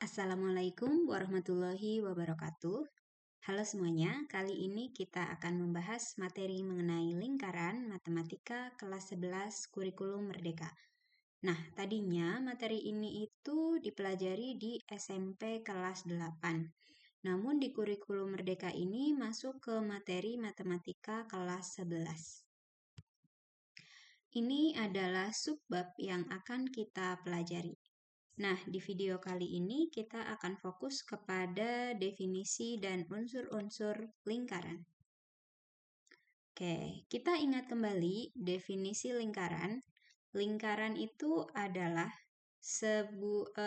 Assalamualaikum warahmatullahi wabarakatuh. Halo semuanya, kali ini kita akan membahas materi mengenai lingkaran matematika kelas 11 kurikulum merdeka. Nah, tadinya materi ini itu dipelajari di SMP kelas 8. Namun di kurikulum merdeka ini masuk ke materi matematika kelas 11. Ini adalah subbab yang akan kita pelajari. Nah, di video kali ini kita akan fokus kepada definisi dan unsur-unsur lingkaran. Oke, kita ingat kembali definisi lingkaran. Lingkaran itu adalah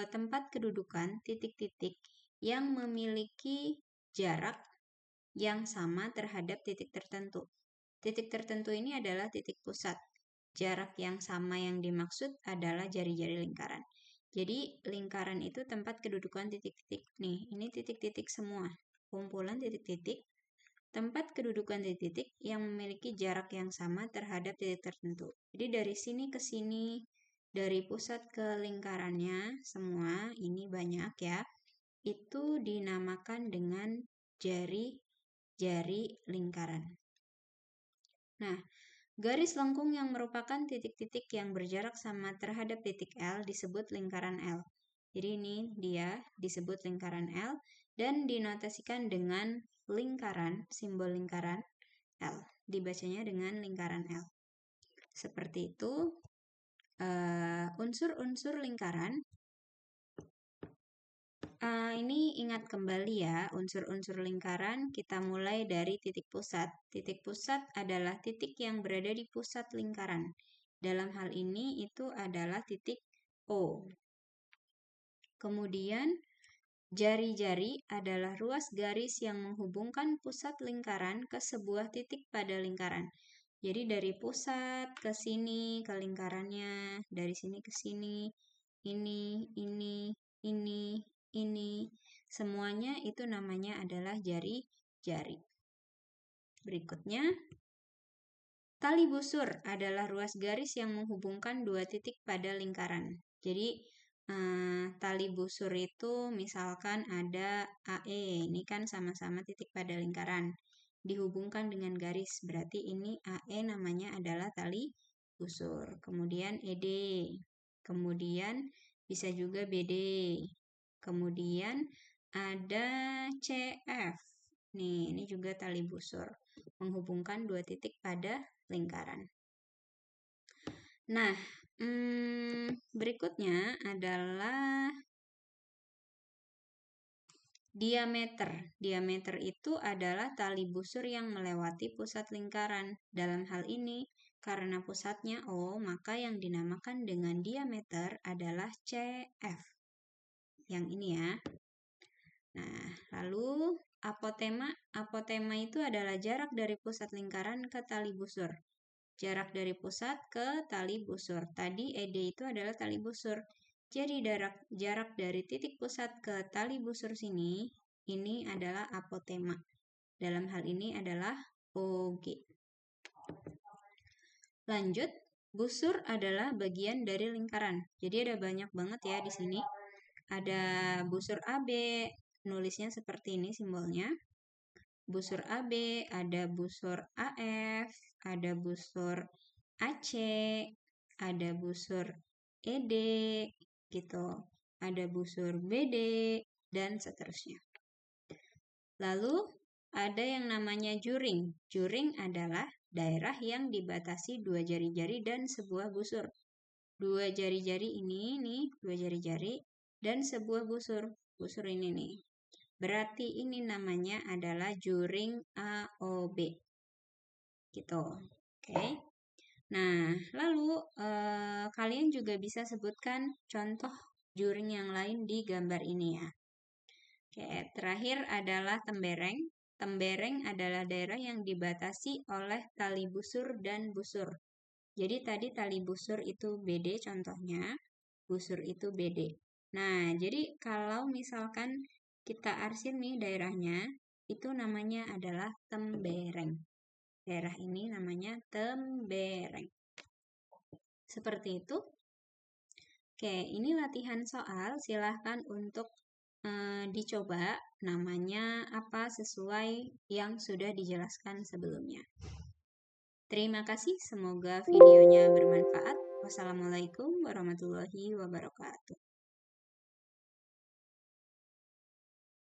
tempat kedudukan titik-titik yang memiliki jarak yang sama terhadap titik tertentu. Titik tertentu ini adalah titik pusat. Jarak yang sama yang dimaksud adalah jari-jari lingkaran. Jadi lingkaran itu tempat kedudukan titik-titik. Nih, ini titik-titik semua. Kumpulan titik-titik, tempat kedudukan titik-titik yang memiliki jarak yang sama terhadap titik tertentu. Jadi dari sini ke sini, dari pusat ke lingkarannya semua, ini banyak ya. Itu dinamakan dengan jari-jari lingkaran. Nah, garis lengkung yang merupakan titik-titik yang berjarak sama terhadap titik L disebut lingkaran L. Jadi ini dia disebut lingkaran L dan dinotasikan dengan lingkaran, simbol lingkaran L. Dibacanya dengan lingkaran L. Seperti itu, unsur-unsur lingkaran. Ini ingat kembali ya, unsur-unsur lingkaran kita mulai dari titik pusat. Titik pusat adalah titik yang berada di pusat lingkaran. Dalam hal ini itu adalah titik O. Kemudian jari-jari adalah ruas garis yang menghubungkan pusat lingkaran ke sebuah titik pada lingkaran. Jadi dari pusat ke sini ke lingkarannya, dari sini ke sini, ini, semuanya itu namanya adalah jari-jari. Berikutnya, tali busur adalah ruas garis yang menghubungkan dua titik pada lingkaran. Jadi, tali busur itu misalkan ada AE, ini kan sama-sama titik pada lingkaran. Dihubungkan dengan garis, berarti ini AE namanya adalah tali busur. Kemudian ED, kemudian bisa juga BD. Kemudian ada CF. Nih, ini juga tali busur menghubungkan dua titik pada lingkaran. Nah, berikutnya adalah diameter. Diameter itu adalah tali busur yang melewati pusat lingkaran. Dalam hal ini, karena pusatnya O, maka yang dinamakan dengan diameter adalah CF. Yang ini ya. Nah, lalu apotema. Apotema itu adalah jarak dari pusat lingkaran ke tali busur. Jarak dari pusat ke tali busur. Tadi ED itu adalah tali busur. Jadi jarak dari titik pusat ke tali busur sini, ini adalah apotema. Dalam hal ini adalah OG. Lanjut, busur adalah bagian dari lingkaran. Jadi ada banyak banget ya di sini. Ada busur AB, nulisnya seperti ini simbolnya. Busur AB, ada busur AF, ada busur AC, ada busur ED, gitu. Ada busur BD, dan seterusnya. Lalu, ada yang namanya juring. Juring adalah daerah yang dibatasi dua jari-jari dan sebuah busur. Dua jari-jari ini nih, dua jari-jari dan sebuah busur. Busur ini nih. Berarti ini namanya adalah juring AOB. Gitu. Oke. Nah, lalu kalian juga bisa sebutkan contoh juring yang lain di gambar ini ya. Oke, terakhir adalah tembereng. Tembereng adalah daerah yang dibatasi oleh tali busur dan busur. Jadi tadi tali busur itu BD contohnya, busur itu BD. Nah, jadi kalau misalkan kita arsip nih daerahnya, itu namanya adalah tembereng. Daerah ini namanya tembereng. Seperti itu. Oke, ini latihan soal. Silahkan untuk dicoba namanya apa sesuai yang sudah dijelaskan sebelumnya. Terima kasih, semoga videonya bermanfaat. Wassalamualaikum warahmatullahi wabarakatuh.